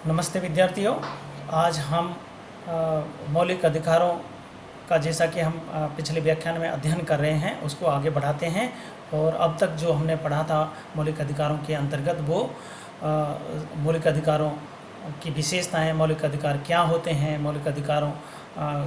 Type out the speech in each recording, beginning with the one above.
नमस्ते विद्यार्थियों। आज हम मौलिक अधिकारों का जैसा कि हम पिछले व्याख्यान में अध्ययन कर रहे हैं उसको आगे बढ़ाते हैं। और अब तक जो हमने पढ़ा था मौलिक अधिकारों के अंतर्गत वो मौलिक अधिकारों की विशेषताएं, मौलिक अधिकार क्या होते हैं, मौलिक अधिकारों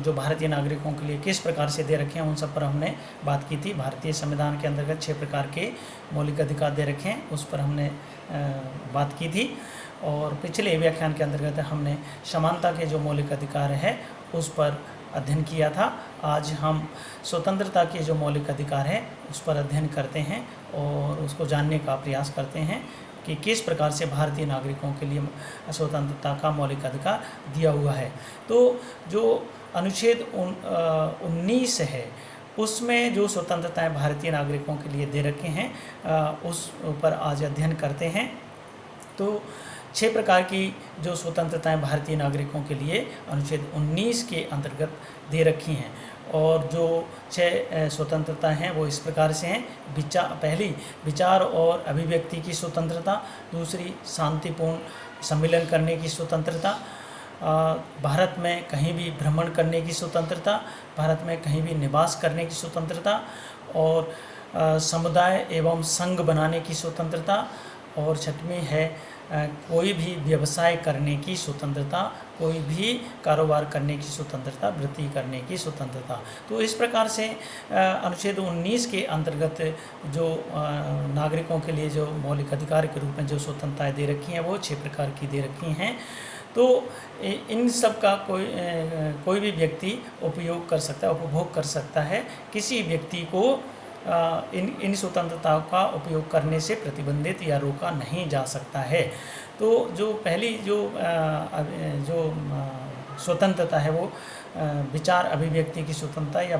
जो भारतीय नागरिकों के लिए किस प्रकार से दे रखे हैं उन सब पर हमने बात की थी। भारतीय संविधान के अंतर्गत 6 प्रकार के मौलिक अधिकार दे रखे हैं, उस पर हमने बात की थी। और पिछले व्याख्यान के अंतर्गत हमने समानता के जो मौलिक अधिकार है उस पर अध्ययन किया था। आज हम स्वतंत्रता के जो मौलिक अधिकार है उस पर अध्ययन करते हैं और उसको जानने का प्रयास करते हैं कि किस प्रकार से भारतीय नागरिकों के लिए स्वतंत्रता का मौलिक अधिकार दिया हुआ है। तो जो अनुच्छेद 19 है उसमें जो स्वतंत्रताएं भारतीय नागरिकों के लिए दे रखे हैं उस पर आज अध्ययन करते हैं। तो 6 प्रकार की जो स्वतंत्रताएं भारतीय नागरिकों के लिए अनुच्छेद 19 के अंतर्गत दे रखी हैं। और जो 6 स्वतंत्रता हैं वो इस प्रकार से हैं। पहली विचार और अभिव्यक्ति की स्वतंत्रता, दूसरी शांतिपूर्ण सम्मेलन करने की स्वतंत्रता, भारत में कहीं भी भ्रमण करने की स्वतंत्रता, भारत में कहीं भी निवास करने की स्वतंत्रता, और समुदाय एवं संघ बनाने की स्वतंत्रता, और छठवीं है कोई भी व्यवसाय करने की स्वतंत्रता, कोई भी कारोबार करने की स्वतंत्रता, वृत्ति करने की स्वतंत्रता। तो इस प्रकार से अनुच्छेद 19 के अंतर्गत जो नागरिकों के लिए जो मौलिक अधिकार के रूप में जो स्वतंत्रताएं दे रखी हैं वो 6 प्रकार की दे रखी हैं। तो इन सब का कोई भी व्यक्ति उपयोग कर सकता है, उपभोग कर सकता है। किसी व्यक्ति को इन स्वतंत्रताओं का उपयोग करने से प्रतिबंधित या रोका नहीं जा सकता है। तो जो पहली जो स्वतंत्रता है वो विचार अभिव्यक्ति की स्वतंत्रता या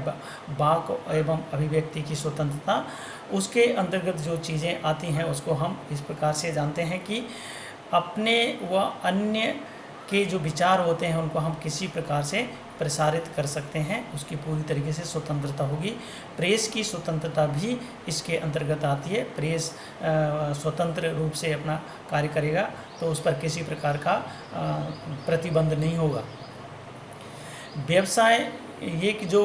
वाक एवं अभिव्यक्ति की स्वतंत्रता, उसके अंतर्गत जो चीज़ें आती हैं उसको हम इस प्रकार से जानते हैं कि अपने व अन्य के जो विचार होते हैं उनको हम किसी प्रकार से प्रसारित कर सकते हैं, उसकी पूरी तरीके से स्वतंत्रता होगी। प्रेस की स्वतंत्रता भी इसके अंतर्गत आती है। प्रेस स्वतंत्र रूप से अपना कार्य करेगा तो उस पर किसी प्रकार का प्रतिबंध नहीं होगा। व्यवसाय, ये कि जो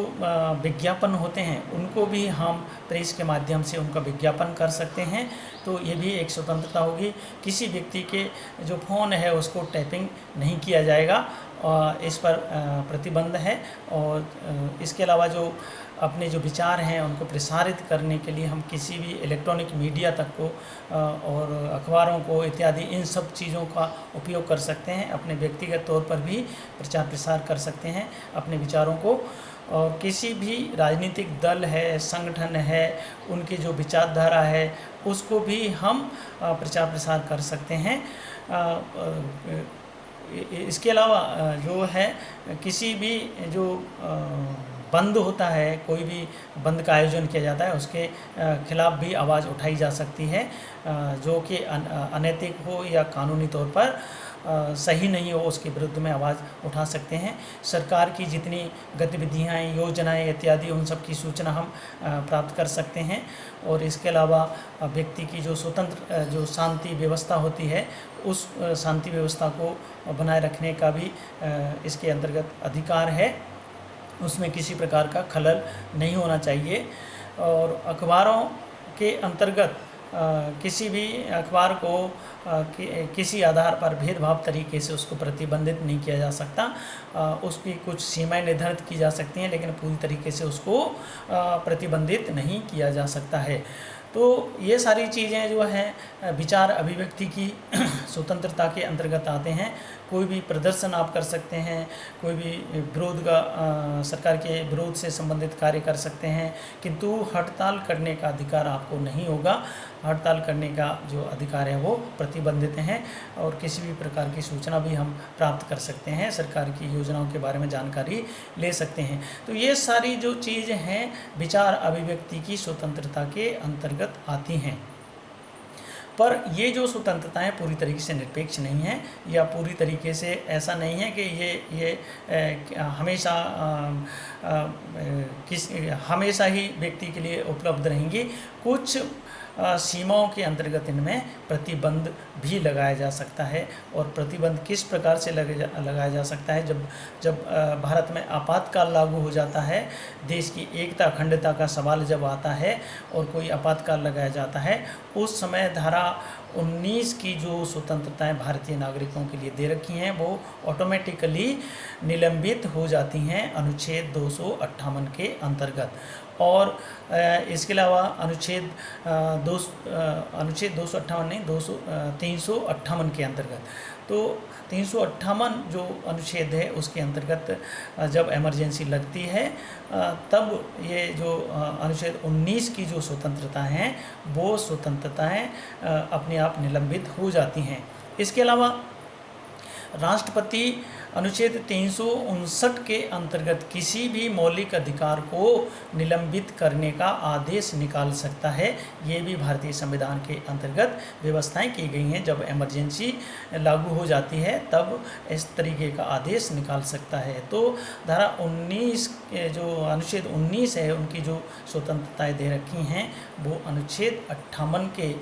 विज्ञापन होते हैं उनको भी हम प्रेस के माध्यम से उनका विज्ञापन कर सकते हैं, तो ये भी एक स्वतंत्रता होगी। किसी व्यक्ति के जो फ़ोन है उसको टैपिंग नहीं किया जाएगा, इस पर प्रतिबंध है। और इसके अलावा जो अपने जो विचार हैं उनको प्रसारित करने के लिए हम किसी भी इलेक्ट्रॉनिक मीडिया तक को और अखबारों को इत्यादि इन सब चीज़ों का उपयोग कर सकते हैं। अपने व्यक्तिगत तौर पर भी प्रचार प्रसार कर सकते हैं अपने विचारों को। और किसी भी राजनीतिक दल है, संगठन है, उनकी जो विचारधारा है उसको भी हम प्रचार प्रसार कर सकते हैं। इसके अलावा जो है कि भी जो बंद होता है, कोई भी बंद का आयोजन किया जाता है उसके खिलाफ भी आवाज़ उठाई जा सकती है, जो कि अनैतिक हो या कानूनी तौर पर सही नहीं हो उसके विरुद्ध में आवाज़ उठा सकते हैं। सरकार की जितनी गतिविधियाँ, योजनाएं इत्यादि उन सब की सूचना हम प्राप्त कर सकते हैं। और इसके अलावा व्यक्ति की जो स्वतंत्र जो शांति व्यवस्था होती है उस शांति व्यवस्था को बनाए रखने का भी इसके अंतर्गत अधिकार है, उसमें किसी प्रकार का खलल नहीं होना चाहिए। और अखबारों के अंतर्गत किसी भी अखबार को किसी आधार पर भेदभाव तरीके से उसको प्रतिबंधित नहीं किया जा सकता। उसकी कुछ सीमाएं निर्धारित की जा सकती हैं लेकिन पूरी तरीके से उसको प्रतिबंधित नहीं किया जा सकता है। तो ये सारी चीज़ें जो हैं विचार अभिव्यक्ति की स्वतंत्रता के अंतर्गत आते हैं। कोई भी प्रदर्शन आप कर सकते हैं, कोई भी विरोध का सरकार के विरोध से संबंधित कार्य कर सकते हैं, किंतु हड़ताल करने का अधिकार आपको नहीं होगा। हड़ताल करने का जो अधिकार है वो प्रतिबंधित हैं। और किसी भी प्रकार की सूचना भी हम प्राप्त कर सकते हैं, सरकार की योजनाओं के बारे में जानकारी ले सकते हैं। तो ये सारी जो चीज़ें हैं विचार अभिव्यक्ति की स्वतंत्रता के अंतर्गत आती हैं। पर ये जो स्वतंत्रताएं पूरी तरीके से निरपेक्ष नहीं हैं या पूरी तरीके से ऐसा नहीं है कि ये हमेशा हमेशा ही व्यक्ति के लिए उपलब्ध रहेंगी। कुछ सीमाओं के अंतर्गत इनमें प्रतिबंध भी लगाया जा सकता है। और प्रतिबंध किस प्रकार से लगाया जा सकता है? जब भारत में आपातकाल लागू हो जाता है, देश की एकता अखंडता का सवाल जब आता है और कोई आपातकाल लगाया जाता है, उस समय धारा 19 की जो स्वतंत्रताएं भारतीय नागरिकों के लिए दे रखी हैं वो ऑटोमेटिकली निलंबित हो जाती हैं अनुच्छेद 258 के अंतर्गत। और इसके अलावा अनुच्छेद 258 नहीं 358 के अंतर्गत, तो 358 जो अनुच्छेद है उसके अंतर्गत जब इमरजेंसी लगती है तब ये जो अनुच्छेद 19 की जो स्वतंत्रता हैं वो स्वतंत्रताएं अपने आप निलंबित हो जाती हैं। इसके अलावा राष्ट्रपति अनुच्छेद 359 के अंतर्गत किसी भी मौलिक अधिकार को निलंबित करने का आदेश निकाल सकता है। ये भी भारतीय संविधान के अंतर्गत व्यवस्थाएं की गई हैं। जब इमरजेंसी लागू हो जाती है तब इस तरीके का आदेश निकाल सकता है। तो धारा 19 जो अनुच्छेद 19 है उनकी जो स्वतंत्रताएं दे रखी हैं वो अनुच्छेद 58 के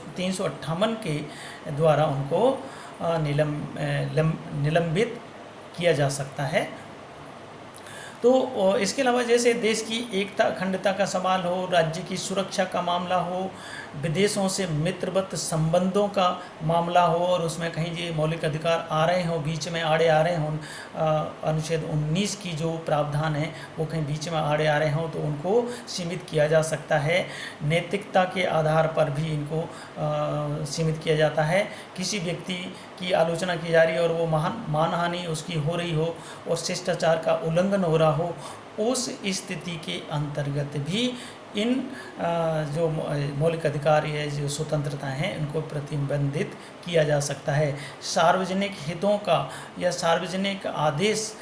358 के द्वारा उनको निलंबित किया जा सकता है। तो इसके अलावा जैसे देश की एकता अखंडता का सवाल हो, राज्य की सुरक्षा का मामला हो, विदेशों से मित्रवत संबंधों का मामला हो और उसमें कहीं ये मौलिक अधिकार आ रहे हों, बीच में आड़े आ रहे हों, अनुच्छेद 19 की जो प्रावधान है वो कहीं बीच में आड़े आ रहे हों तो उनको सीमित किया जा सकता है। नैतिकता के आधार पर भी इनको सीमित किया जाता है। किसी व्यक्ति की आलोचना की जा रही है और वो मानहानि उसकी हो रही हो और शिष्टाचार का उल्लंघन हो रहा हो, उस स्थिति के अंतर्गत भी इन जो मौलिक अधिकार या जो स्वतंत्रता हैं इनको प्रतिबंधित किया जा सकता है। सार्वजनिक हितों का या सार्वजनिक आदेश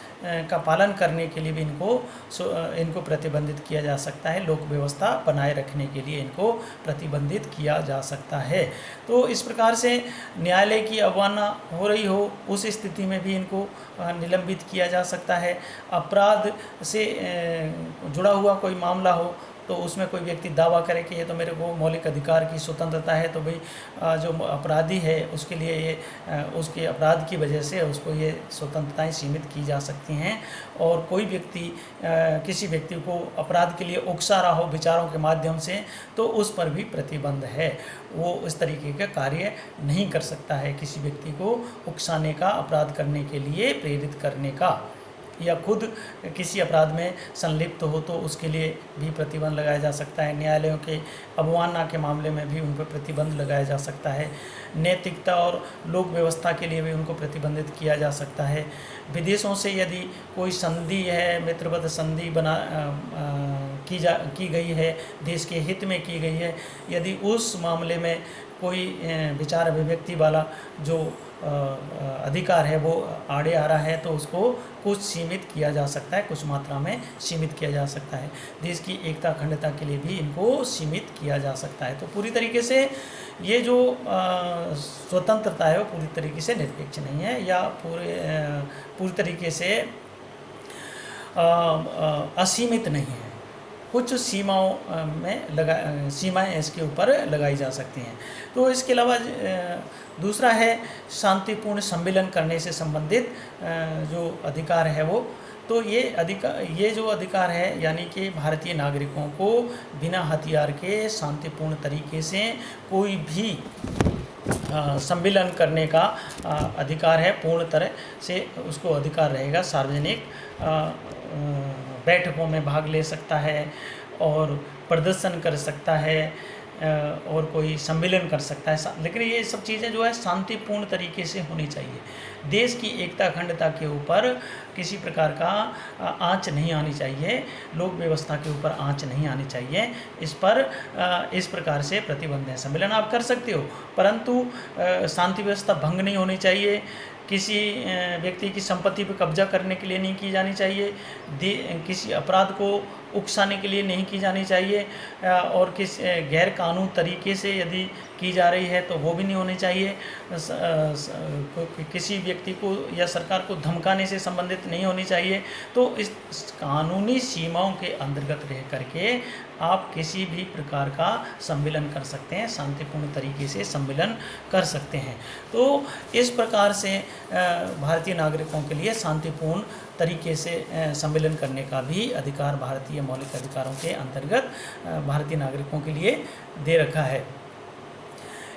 का पालन करने के लिए भी इनको प्रतिबंधित किया जा सकता है। लोक व्यवस्था बनाए रखने के लिए इनको प्रतिबंधित किया जा सकता है। तो इस प्रकार से न्यायालय की अवमानना हो रही हो उस स्थिति में भी इनको निलंबित किया जा सकता है। अपराध से जुड़ा हुआ कोई मामला हो तो उसमें कोई व्यक्ति दावा करे कि ये तो मेरे को मौलिक अधिकार की स्वतंत्रता है, तो भाई जो अपराधी है उसके लिए ये उसके अपराध की वजह से उसको ये स्वतंत्रताएं सीमित की जा सकती हैं। और कोई व्यक्ति किसी व्यक्ति को अपराध के लिए उकसा रहा हो विचारों के माध्यम से तो उस पर भी प्रतिबंध है। वो इस तरीके का कार्य नहीं कर सकता है, किसी व्यक्ति को उकसाने का, अपराध करने के लिए प्रेरित करने का, या खुद किसी अपराध में संलिप्त हो तो उसके लिए भी प्रतिबंध लगाया जा सकता है। न्यायालयों के अवमानना के मामले में भी उन पर प्रतिबंध लगाया जा सकता है। नैतिकता और लोक व्यवस्था के लिए भी उनको प्रतिबंधित किया जा सकता है। विदेशों से यदि कोई संधि है, मित्रवत संधि की गई है, देश के हित में की गई है, यदि उस मामले में कोई विचार अभिव्यक्ति वाला जो अधिकार है वो आड़े आ रहा है तो उसको कुछ सीमित किया जा सकता है, कुछ मात्रा में सीमित किया जा सकता है। देश की एकता अखंडता के लिए भी इनको सीमित किया जा सकता है। तो पूरी तरीके से ये जो स्वतंत्रता है वो पूरी तरीके से निरपेक्ष नहीं है या पूरी तरीके से असीमित नहीं है। कुछ सीमाओं में सीमाएं इसके ऊपर लगाई जा सकती हैं। तो इसके अलावा दूसरा है शांतिपूर्ण सम्मेलन करने से संबंधित जो अधिकार है वो, तो ये जो अधिकार है यानी कि भारतीय नागरिकों को बिना हथियार के शांतिपूर्ण तरीके से कोई भी सम्मेलन करने का अधिकार है, पूर्ण तरह से उसको अधिकार रहेगा। सार्वजनिक बैठकों में भाग ले सकता है और प्रदर्शन कर सकता है और कोई सम्मेलन कर सकता है, लेकिन ये सब चीज़ें जो है शांतिपूर्ण तरीके से होनी चाहिए। देश की एकता अखंडता के ऊपर किसी प्रकार का आंच नहीं आनी चाहिए, लोक व्यवस्था के ऊपर आंच नहीं आनी चाहिए। इस पर इस प्रकार से प्रतिबंध है। सम्मेलन आप कर सकते हो परंतु शांति व्यवस्था भंग नहीं होनी चाहिए, किसी व्यक्ति की संपत्ति पर कब्जा करने के लिए नहीं की जानी चाहिए, किसी अपराध को उकसाने के लिए नहीं की जानी चाहिए, और गैर कानून तरीके से यदि की जा रही है तो वो भी नहीं होनी चाहिए। किसी व्यक्ति को या सरकार को धमकाने से संबंधित नहीं होनी चाहिए। तो इस कानूनी सीमाओं के अंतर्गत रह करके आप किसी भी प्रकार का सम्मेलन कर सकते हैं, शांतिपूर्ण तरीके से सम्मेलन कर सकते हैं। तो इस प्रकार से भारतीय नागरिकों के लिए शांतिपूर्ण तरीके से सम्मेलन करने का भी अधिकार भारतीय मौलिक अधिकारों के अंतर्गत भारतीय नागरिकों के लिए दे रखा है।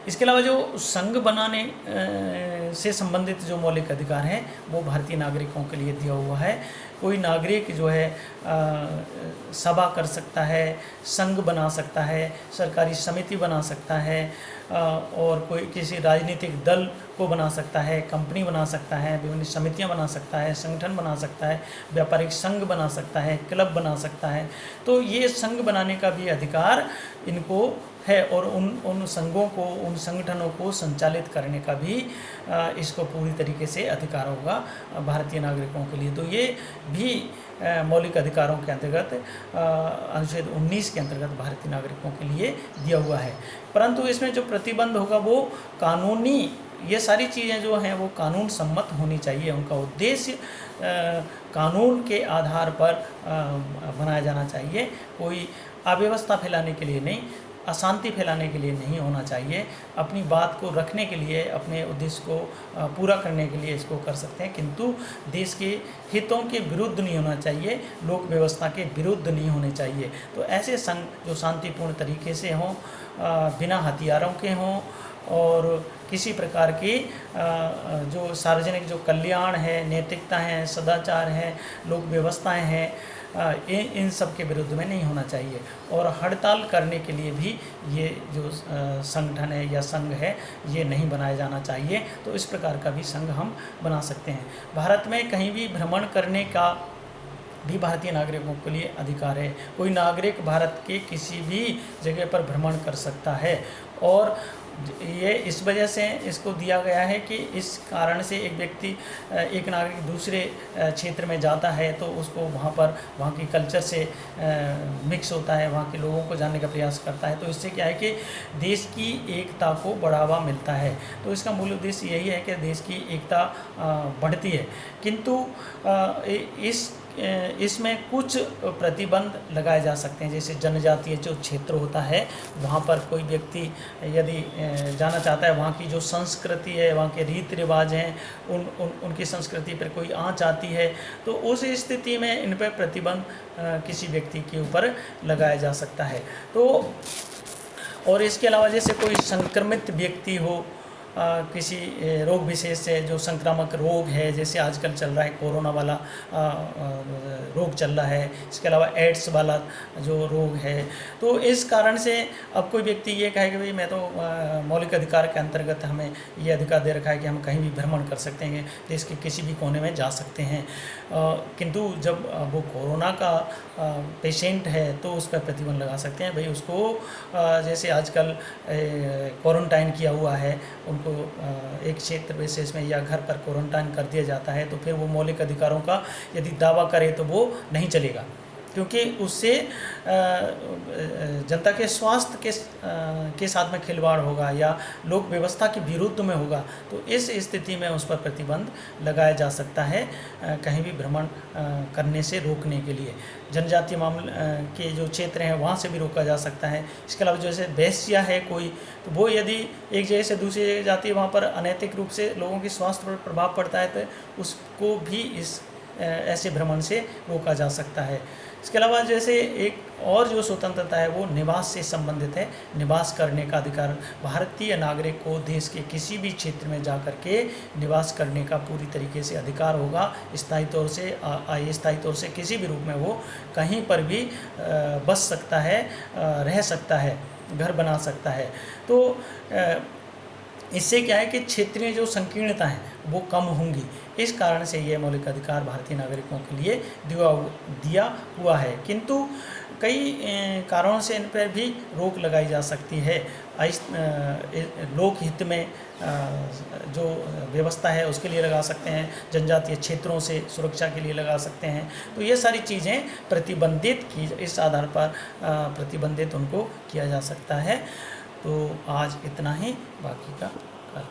इसके अलावा जो संघ बनाने से संबंधित जो मौलिक अधिकार हैं वो भारतीय नागरिकों के लिए दिया हुआ है। कोई नागरिक जो है सभा कर सकता है, संघ बना सकता है, सरकारी समिति बना सकता है, और कोई किसी राजनीतिक दल को बना सकता है, कंपनी बना सकता है, विभिन्न समितियां बना सकता है, संगठन बना सकता है, व्यापारिक संघ बना सकता है, क्लब बना सकता है। तो ये संघ बनाने का भी अधिकार इनको है, और उन संघों को, उन संगठनों को संचालित करने का भी इसको पूरी तरीके से अधिकार होगा भारतीय नागरिकों के लिए। तो ये भी मौलिक अधिकारों के अंतर्गत अनुच्छेद 19 के अंतर्गत भारतीय नागरिकों के लिए दिया हुआ है। परंतु इसमें जो प्रतिबंध होगा वो कानूनी, ये सारी चीज़ें जो हैं वो कानून सम्मत होनी चाहिए। उनका उद्देश्य कानून के आधार पर बनाया जाना चाहिए। कोई अव्यवस्था फैलाने के लिए नहीं, अशांति फैलाने के लिए नहीं होना चाहिए। अपनी बात को रखने के लिए, अपने उद्देश्य को पूरा करने के लिए इसको कर सकते हैं, किंतु देश के हितों के विरुद्ध नहीं होना चाहिए, लोक व्यवस्था के विरुद्ध नहीं होने चाहिए। तो ऐसे संघ जो शांतिपूर्ण तरीके से हों, बिना हथियारों के हों, और किसी प्रकार की जो सार्वजनिक जो कल्याण है, नैतिकता है, सदाचार है, लोक व्यवस्थाएँ हैं, इन सब के विरुद्ध में नहीं होना चाहिए। और हड़ताल करने के लिए भी ये जो संगठन है या संघ है ये नहीं बनाया जाना चाहिए। तो इस प्रकार का भी संघ हम बना सकते हैं। भारत में कहीं भी भ्रमण करने का भी भारतीय नागरिकों के लिए अधिकार है। कोई नागरिक भारत के किसी भी जगह पर भ्रमण कर सकता है, और ये इस वजह से इसको दिया गया है कि इस कारण से एक नागरिक दूसरे क्षेत्र में जाता है तो उसको वहाँ की कल्चर से मिक्स होता है, वहाँ के लोगों को जानने का प्रयास करता है। तो इससे क्या है कि देश की एकता को बढ़ावा मिलता है। तो इसका मूल उद्देश्य यही है कि देश की एकता बढ़ती है। किंतु इसमें कुछ प्रतिबंध लगाए जा सकते हैं। जैसे जनजातीय जो क्षेत्र होता है वहाँ पर कोई व्यक्ति यदि जाना चाहता है, वहाँ की जो संस्कृति है, वहाँ के रीति रिवाज हैं, उनकी संस्कृति पर कोई आँच आती है, तो उस स्थिति में इन पर प्रतिबंध किसी व्यक्ति के ऊपर लगाया जा सकता है। तो और इसके अलावा जैसे कोई संक्रमित व्यक्ति हो किसी रोग विशेष से, जो संक्रामक रोग है, जैसे आजकल चल रहा है कोरोना वाला रोग चल रहा है, इसके अलावा एड्स वाला जो रोग है, तो इस कारण से अब कोई व्यक्ति ये कहे कि भाई मैं तो मौलिक अधिकार के अंतर्गत हमें ये अधिकार दे रखा है कि हम कहीं भी भ्रमण कर सकते हैं, देश के किसी भी कोने में जा सकते हैं, किंतु जब वो कोरोना का पेशेंट है तो उस पर प्रतिबंध लगा सकते हैं। भाई उसको जैसे आजकल क्वारंटाइन किया हुआ है, उनको एक क्षेत्र विशेष में या घर पर क्वारंटाइन कर दिया जाता है, तो फिर वो मौलिक अधिकारों का यदि दावा करे तो वो नहीं चलेगा, क्योंकि उससे जनता के स्वास्थ्य के साथ में खिलवाड़ होगा या लोक व्यवस्था के विरुद्ध में होगा। तो इस स्थिति में उस पर प्रतिबंध लगाया जा सकता है कहीं भी भ्रमण करने से रोकने के लिए। जनजातीय मामले के जो क्षेत्र हैं वहाँ से भी रोका जा सकता है। इसके अलावा जैसे वेश्या है कोई, तो वो यदि एक जगह से दूसरी जगह जाती है, वहाँ पर अनैतिक रूप से लोगों के स्वास्थ्य पर प्रभाव पड़ता है, तो उसको भी इस ऐसे भ्रमण से रोका जा सकता है। इसके अलावा जैसे एक और जो स्वतंत्रता है वो निवास से संबंधित है। निवास करने का अधिकार भारतीय नागरिक को देश के किसी भी क्षेत्र में जाकर के निवास करने का पूरी तरीके से अधिकार होगा। स्थायी तौर से अस्थायी तौर से किसी भी रूप में वो कहीं पर भी बस सकता है, रह सकता है, घर बना सकता है। तो इससे क्या है कि क्षेत्रीय जो संकीर्णता है वो कम होंगी। इस कारण से ये मौलिक अधिकार भारतीय नागरिकों के लिए दिया हुआ है, किंतु कई कारणों से इन पर भी रोक लगाई जा सकती है। लोक हित में जो व्यवस्था है उसके लिए लगा सकते हैं, जनजातीय क्षेत्रों से सुरक्षा के लिए लगा सकते हैं। तो ये सारी चीज़ें प्रतिबंधित की, इस आधार पर प्रतिबंधित उनको किया जा सकता है। तो आज इतना ही, बाकी का कल।